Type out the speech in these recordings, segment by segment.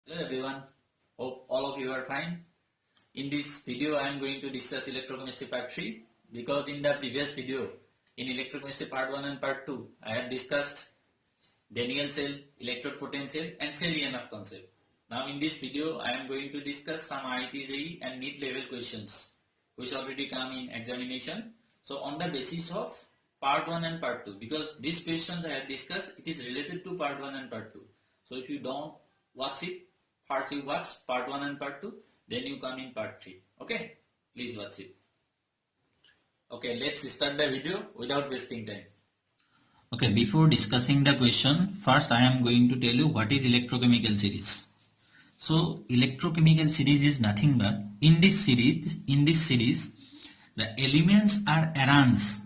Hello everyone, hope all of you are fine. In this video I am going to discuss electrochemistry part 3 because in the previous video in electrochemistry part 1 and part 2 I have discussed Daniell cell, electrode potential and cell EMF concept. Now in this video I am going to discuss some IIT-JEE and NEET level questions which already come in examination. So on the basis of part 1 and part 2, because these questions I have discussed, it is related to part 1 and part 2. So if you don't watch it, first you watch part 1 and part 2, then you come in part 3. Okay, please watch it. Okay, let's start the video without wasting time. Okay, before discussing the question, first I am going to tell you what is electrochemical series. So electrochemical series is nothing but in this series the elements are arranged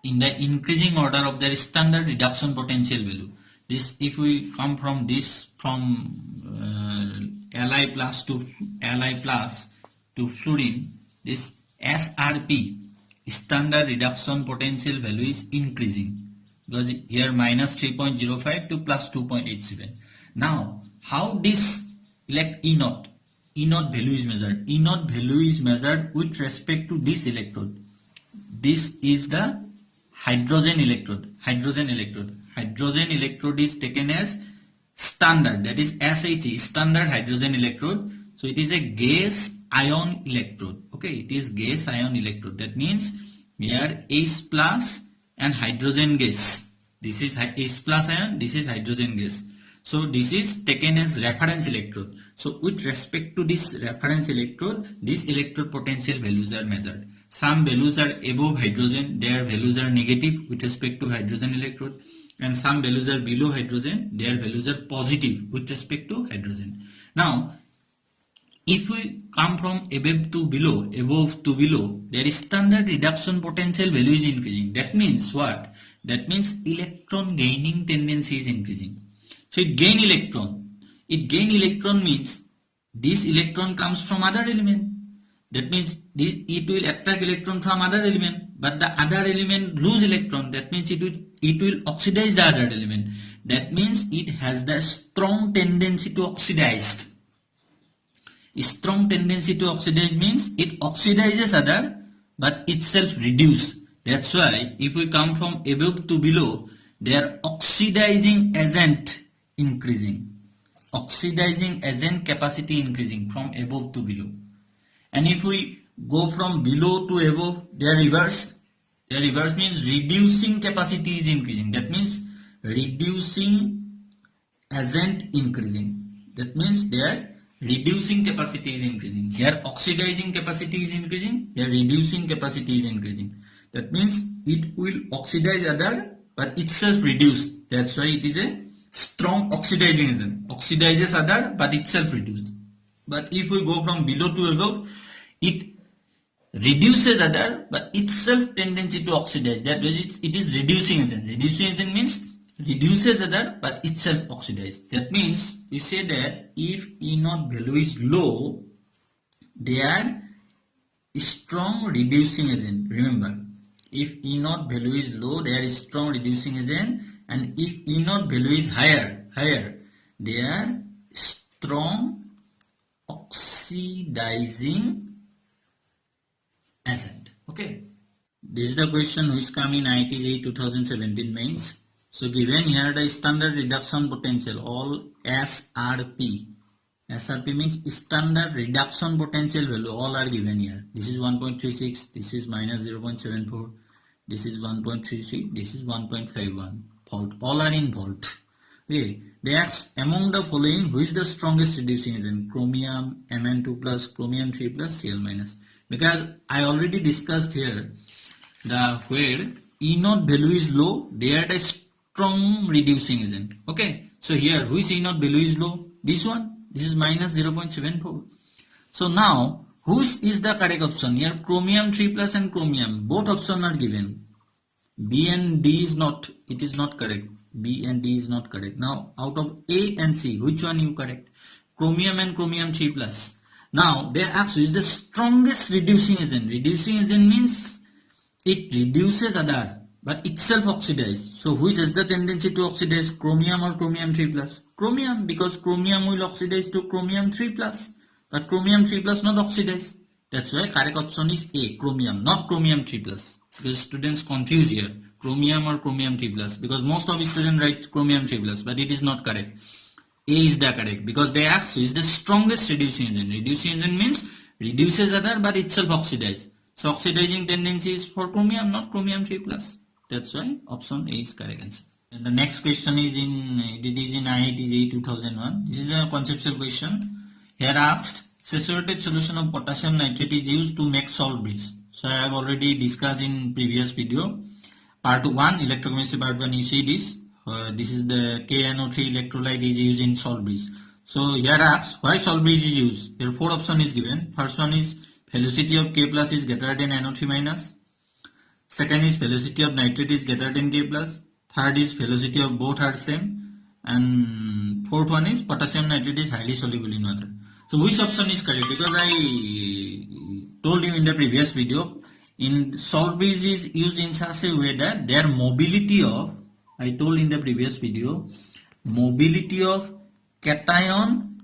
in the increasing order of their standard reduction potential value. This, if we come from this Li plus to fluorine, this SRP, standard reduction potential value, is increasing because here minus 3.05 to plus 2.87. Now how this E0 value is measured? E0 value is measured with respect to this electrode. This is the hydrogen electrode. Hydrogen electrode is taken as standard, that is SHE, standard hydrogen electrode. So it is a gas ion electrode. Okay, it is gas ion electrode. That means here H plus and hydrogen gas. This is H plus ion, this is hydrogen gas. So this is taken as reference electrode. So with respect to this reference electrode, these electrode potential values are measured. Some values are above hydrogen, their values are negative with respect to hydrogen electrode, and some values are below hydrogen, their values are positive with respect to hydrogen. Now if we come from above to below, their standard reduction potential value is increasing. That means what? That means electron gaining tendency is increasing. So it gain electron. It gain electron means this electron comes from other element. That means it will attract electron from other element, but the other element lose electron. That means it will oxidize the other element. That means it has the strong tendency to oxidize. Strong tendency to oxidize means it oxidizes other but itself reduce. That's why if we come from above to below, their oxidizing agent increasing. Oxidizing agent capacity increasing from above to below. And if we go from below to above, their reverse means reducing capacity is increasing. That means reducing agent increasing. That means their reducing capacity is increasing. Here oxidizing capacity is increasing, here reducing capacity is increasing. That means it will oxidize other but itself reduce. That's why it is a strong oxidizing agent. Oxidizes other but itself reduced. But if we go from below to above, it reduces other but itself tendency to oxidize. That is, it is reducing agent. Reducing agent means reduces other but itself oxidize. That means we say that if E0 value is low, they are strong reducing agent. Remember, if E0 value is low, they are strong reducing agent, and if E0 value is higher, they are strong oxidizing agent. Okay, this is the question which come in IIT-JEE 2017 mains. So given here the standard reduction potential, all SRP. SRP means standard reduction potential value, all are given here. This is 1.36, this is minus 0.74, this is 1.36, this is 1.51. Volt, all are in volt. Okay, they ask among the following which is the strongest reducing agent? Chromium, Mn2 plus, chromium 3 plus, Cl minus. Because I already discussed here the where E0 value is low, they are the strong reducing agent. Okay, so here which E0 value is low? This one. This is minus 0.74. So now which is the correct option? Here chromium 3 plus and chromium, both options are given. B and D is not, it is not correct. B and D is not correct. Now out of A and C, which one you correct? Chromium and chromium 3 plus. Now they ask you is the strongest reducing agent. Reducing agent means it reduces other but itself oxidized. So which has the tendency to oxidize, chromium or chromium 3 plus? Chromium, because chromium will oxidize to chromium 3 plus, but chromium 3 plus not oxidize. That's why correct option is A, chromium, not chromium 3 plus. Because students confuse here, chromium or chromium 3 plus, because most of the students write chromium 3 plus, but it is not correct. A is the correct, because they ask you is the strongest reducing agent. Reducing agent means reduces other but itself oxidize. So oxidizing tendency is for chromium, not chromium 3 plus. That's why option A is correct answer. And the next question is in IIT-JEE 2001. This is a conceptual question. Here asked, saturated solution of potassium nitrate is used to make salt bridge. So I have already discussed in previous video. Part 1, electrochemistry part 1, you see this. This is the KNO3 electrolyte is used in salt bridge. So here asked, why salt bridge is used? Here 4 options is given. First one is velocity of K plus is greater than NO3 minus. Second is velocity of nitrate is greater than K plus. Third is velocity of both are same. And fourth one is potassium nitrate is highly soluble in water. So which option is correct? Because I told you in the previous video, in salt bridge is used in such a way that their mobility of, I told in the previous video, mobility of cation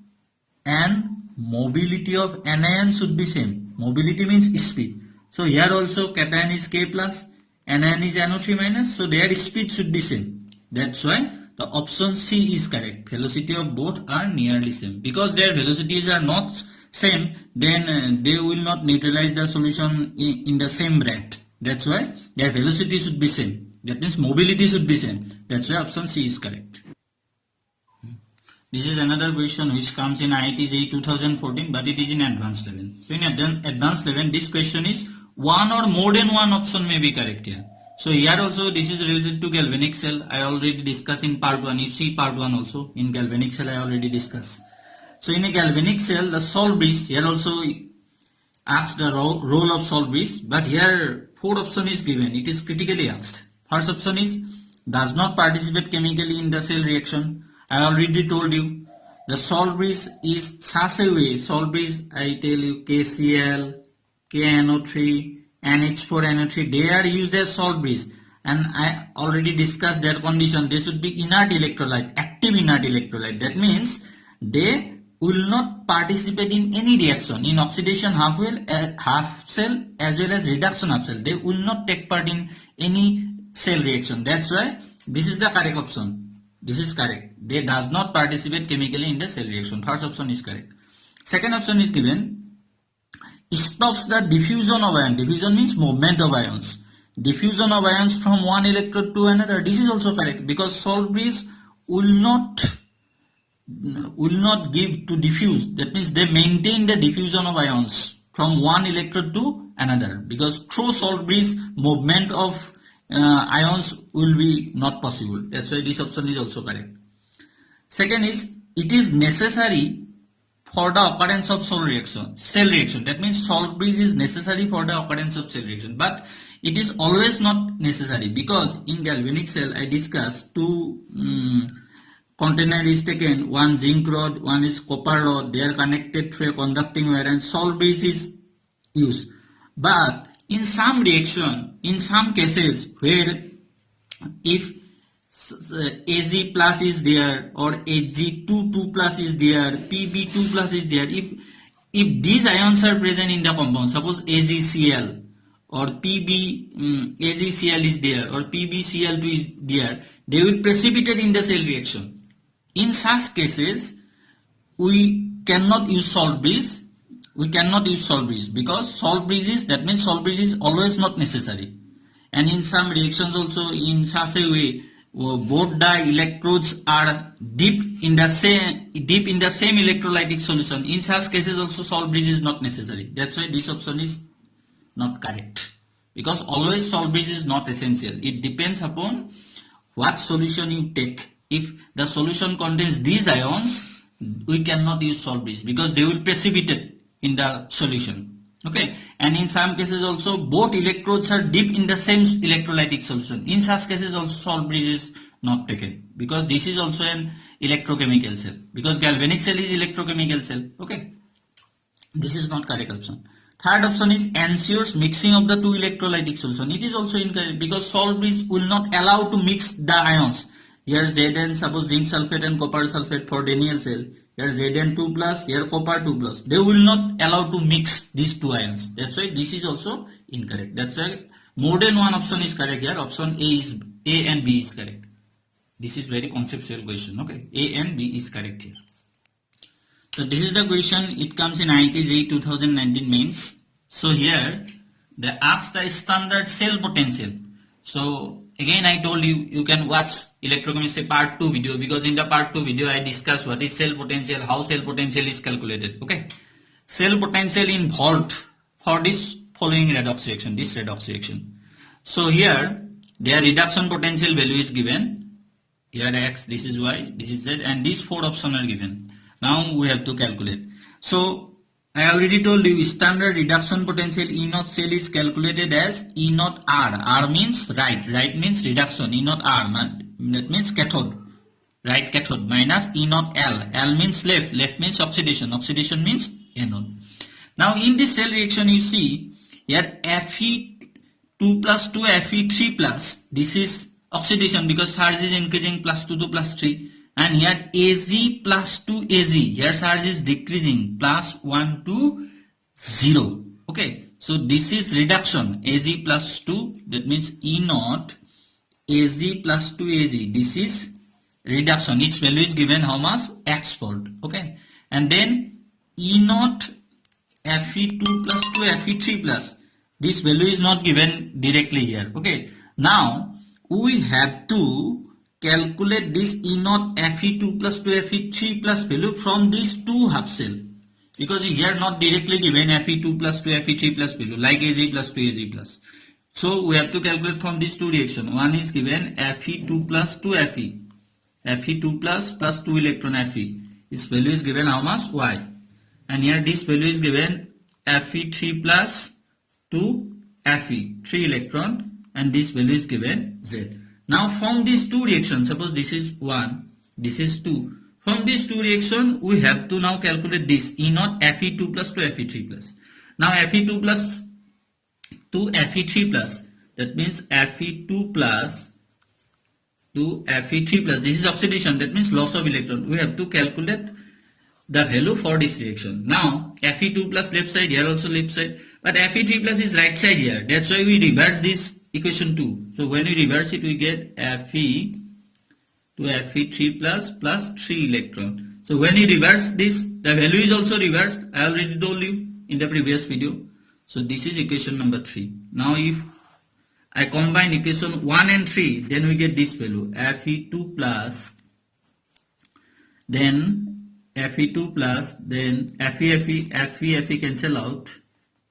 and mobility of anion should be same. Mobility means speed. So here also cation is K plus, anion is NO3 minus, so their speed should be same. That's why the option C is correct. Velocity of both are nearly same. Because their velocities are not same, then they will not neutralize the solution in the same rate. That's why their velocity should be same. That means mobility should be same. That's why option C is correct. This is another question which comes in IIT-JEE 2014, but it is in advanced level. So in advanced level, this question is one or more than one option may be correct here. So here also this is related to galvanic cell. I already discussed in part 1. You see part 1 also. In galvanic cell I already discussed. So in a galvanic cell, the salt bridge, here also asked the role of salt bridge, but here 4 option is given. It is critically asked. First option is does not participate chemically in the cell reaction. I already told you the salt bridge is such a way. Salt bridge, I tell you, KCl, KNO3, NH4NO3, they are used as salt bridge, and I already discussed their condition. They should be inert electrolyte, active inert electrolyte. That means they will not participate in any reaction in oxidation half cell as well as reduction half cell. They will not take part in any cell reaction. That's why this is the correct option. This is correct. They does not participate chemically in the cell reaction. First option is correct. Second option is given. Stops the diffusion of ion. Diffusion means movement of ions. Diffusion of ions from one electrode to another. This is also correct because salt bridge will not give to diffuse. That means they maintain the diffusion of ions from one electrode to another, because through salt bridge movement of ions will be not possible. That's why this option is also correct. Second is it is necessary for the occurrence of cell reaction. That means salt bridge is necessary for the occurrence of cell reaction, but it is always not necessary, because in galvanic cell I discussed 2 container is taken, one zinc rod, one is copper rod. They are connected through a conducting wire and salt bridge is used. But in some reaction, in some cases where if Ag plus is there or Ag2 plus is there, Pb2 plus is there, if these ions are present in the compound, suppose AgCl or AgCl is there or PbCl2 is there, they will precipitate in the cell reaction. In such cases, we cannot use salt bridge. Because salt bridge is, that means salt bridge is always not necessary. And in some reactions also in such a way, both the electrodes are deep in the same electrolytic solution. In such cases also salt bridge is not necessary. That's why this option is not correct. Because always salt bridge is not essential. It depends upon what solution you take. If the solution contains these ions, we cannot use salt bridge because they will precipitate in the solution. Okay, and in some cases also both electrodes are deep in the same electrolytic solution. In such cases also salt bridge is not taken, because this is also an electrochemical cell, because galvanic cell is electrochemical cell. Okay, this is not correct option. Third option is ensures mixing of the two electrolytic solution. It is also incorrect because salt bridge will not allow to mix the ions. Here Zn, suppose zinc sulfate and copper sulfate for Daniel cell. Here Zn2 plus, here copper 2 plus. They will not allow to mix these two ions. That's why this is also incorrect. That's why more than one option is correct here. Option A and B is correct. This is very conceptual question. Okay, A and B is correct here. So this is the question. It comes in IIT-JEE 2019 mains. So here they ask the standard cell potential. So again I told you, you can watch electrochemistry part 2 video, because in the part 2 video I discuss what is cell potential, how cell potential is calculated. Okay, cell potential in volt for this following redox reaction, this redox reaction. So here their reduction potential value is given. Here X, this is Y, this is Z, and these four options are given. Now we have to calculate. So I already told you standard reduction potential E naught cell is calculated as E naught R. R means right means reduction, E naught R, that means cathode, right cathode, minus E naught L. L means left means oxidation, oxidation means anode. Now in this cell reaction you see here Fe2 plus 2 Fe3 plus, this is oxidation because charge is increasing, plus 2 to plus 3. And here Az plus 2 Az, here charge is decreasing, plus 1 to 0. Okay, so this is reduction, Az plus 2, that means E naught Az plus 2 Az, this is reduction. Its value is given how much? X volt. Okay, and then E naught Fe2 plus 2 Fe3 plus, this value is not given directly here. Okay, now we have to calculate this E naught Fe2 plus 2 Fe3 plus value from these two half cell, because here not directly given Fe2 plus 2 Fe3 plus value like Az plus 2 Az plus. So we have to calculate from these two reactions. One is given Fe2 plus 2 Fe, Fe2 plus 2 electron Fe. Its value is given how much? Y. And here this value is given Fe3 plus 2 Fe, 3 electron, and this value is given Z. Now from these two reactions, suppose this is 1, this is 2. From these two reactions, we have to now calculate this E naught Fe2 plus 2 Fe3 plus. Now Fe2 plus 2 Fe3 plus, that means Fe2 plus 2 Fe3 plus, this is oxidation, that means loss of electron. We have to calculate the value for this reaction. Now Fe2 plus left side, here also left side, but Fe3 plus is right side here. That's why we reverse this equation 2. So when we reverse it, we get Fe to Fe3 plus 3 electron. So when we reverse this, the value is also reversed. I already told you in the previous video. So this is equation number 3. Now if I combine equation 1 and 3, then we get this value, Fe2 plus, then Fe2 plus, then Fe cancel out,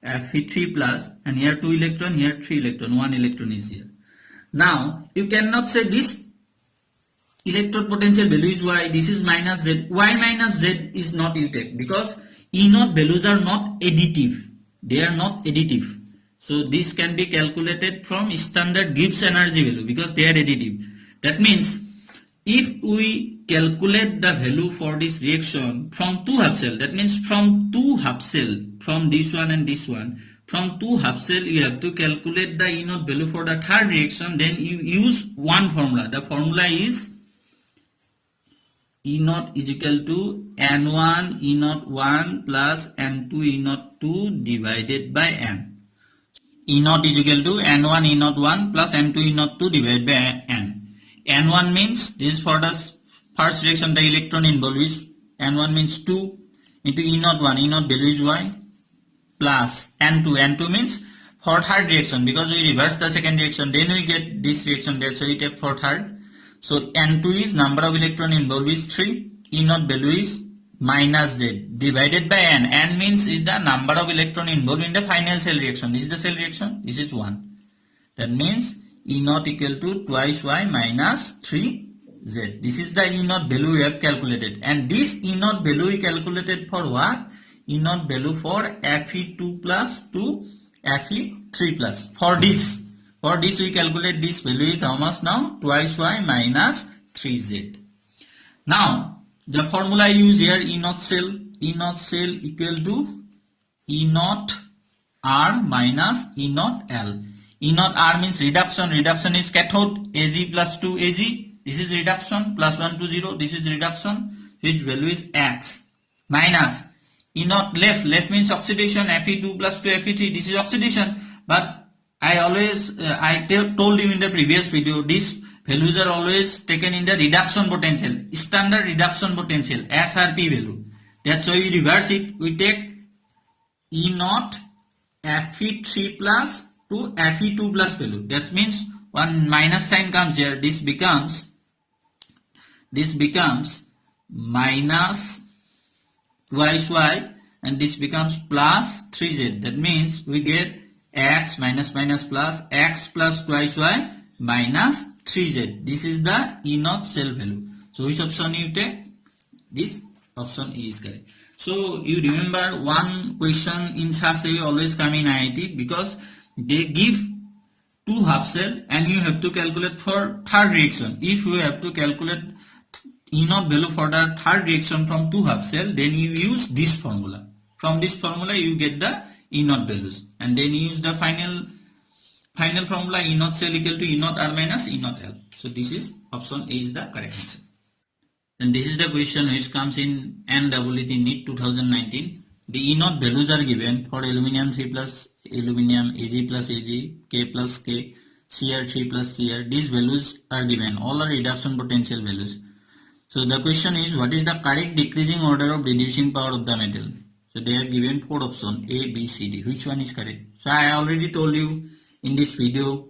Fe3 plus, and here 2 electron, here 3 electron, 1 electron is here. Now you cannot say this electrode potential value is Y, this is minus Z. Y minus Z is not you take, because E naught values are not additive. They are not additive. So this can be calculated from standard Gibbs energy value, because they are additive. That means if we calculate the value for this reaction from two half cell, that means from two half cell, from this one and this one, from two half cell you have to calculate the E naught value for the third reaction. Then you use one formula. The formula is E naught is equal to N1 E naught 1 plus N2 E naught 2 divided by N. E naught is equal to N1 E naught 1 plus N2 E naught 2 divided by N. N1 means, this is for the first reaction, the electron involved is N1 means 2 into E naught 1, E naught value is Y, plus N2 means for third reaction, because we reverse the second reaction, then we get this reaction there, so we take for third. So N2 is number of electron involved is 3, E naught value is minus Z divided by N. N means is the number of electron involved in the final cell reaction. This is the cell reaction, this is 1. That means E naught equal to twice Y minus 3 Z. This is the E naught value we have calculated, and this E naught value we calculated for what? E naught value for Fe2 plus to Fe3 plus. For this we calculate this value is how much now? Twice Y minus 3Z. Now the formula I use here, E naught cell equal to E naught R minus E naught L. E naught R means reduction. Reduction is cathode. Ag plus 2 Ag. This is reduction. Plus 1 to 0. This is reduction. Which value is X. Minus E naught left. Left means oxidation. Fe2 plus 2 Fe3. This is oxidation. But I always, told you in the previous video, these values are always taken in the reduction potential. Standard reduction potential. SRP value. That's why we reverse it. We take E naught Fe3 plus to Fe2 plus value. That means one minus sign comes here. This becomes minus twice y, and this becomes plus 3z. That means we get x minus minus plus x plus twice y minus 3z. This is the E naught cell value. So which option you take? This option E is correct. So you remember one question in such a way always come in IIT, because they give two half cell and you have to calculate for third reaction. If you have to calculate E naught value for the third reaction from two half cell, then you use this formula. From this formula you get the E naught values, and then you use the final formula, E naught cell equal to E naught R minus E naught L. So this is option A is the correct answer. And this is the question which comes in NEET NEET 2019. The E naught values are given for aluminum 3 plus aluminum, Ag plus Ag, K plus K, Cr3 plus Cr. These values are given. All are reduction potential values. So the question is, what is the correct decreasing order of reducing power of the metal? So they have given four options, A, B, C, D. Which one is correct? So I already told you in this video.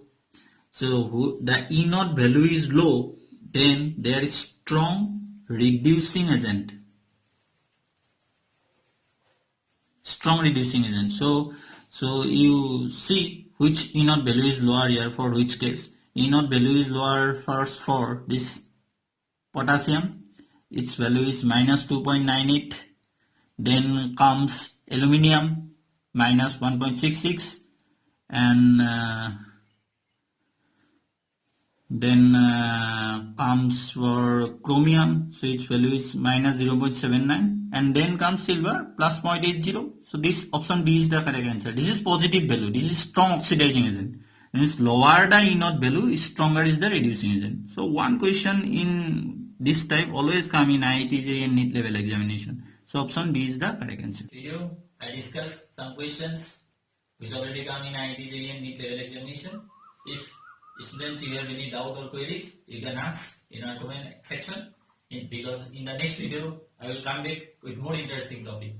So the E naught value is low, then there is strong reducing agent. Strong reducing agent. So you see which E naught value is lower here for which case. E naught value is lower first for this potassium. Its value is minus 2.98. Then comes aluminium minus 1.66, and then comes for chromium, so its value is minus 0.79, and then comes silver plus 0.80. So this option B is the correct answer. This is positive value. This is strong oxidizing agent. Means lower the E naught value, stronger is the reducing agent. So one question in this type always come in IIT-JEE and NEET level examination. So option B is the correct answer. Video, I discussed some questions which already come in IIT-JEE and NEET level examination. If students you have any doubt or queries, you can ask in our comment section, because in the next video I will come back with more interesting topic.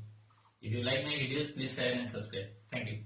If you like my videos, please share and subscribe. Thank you.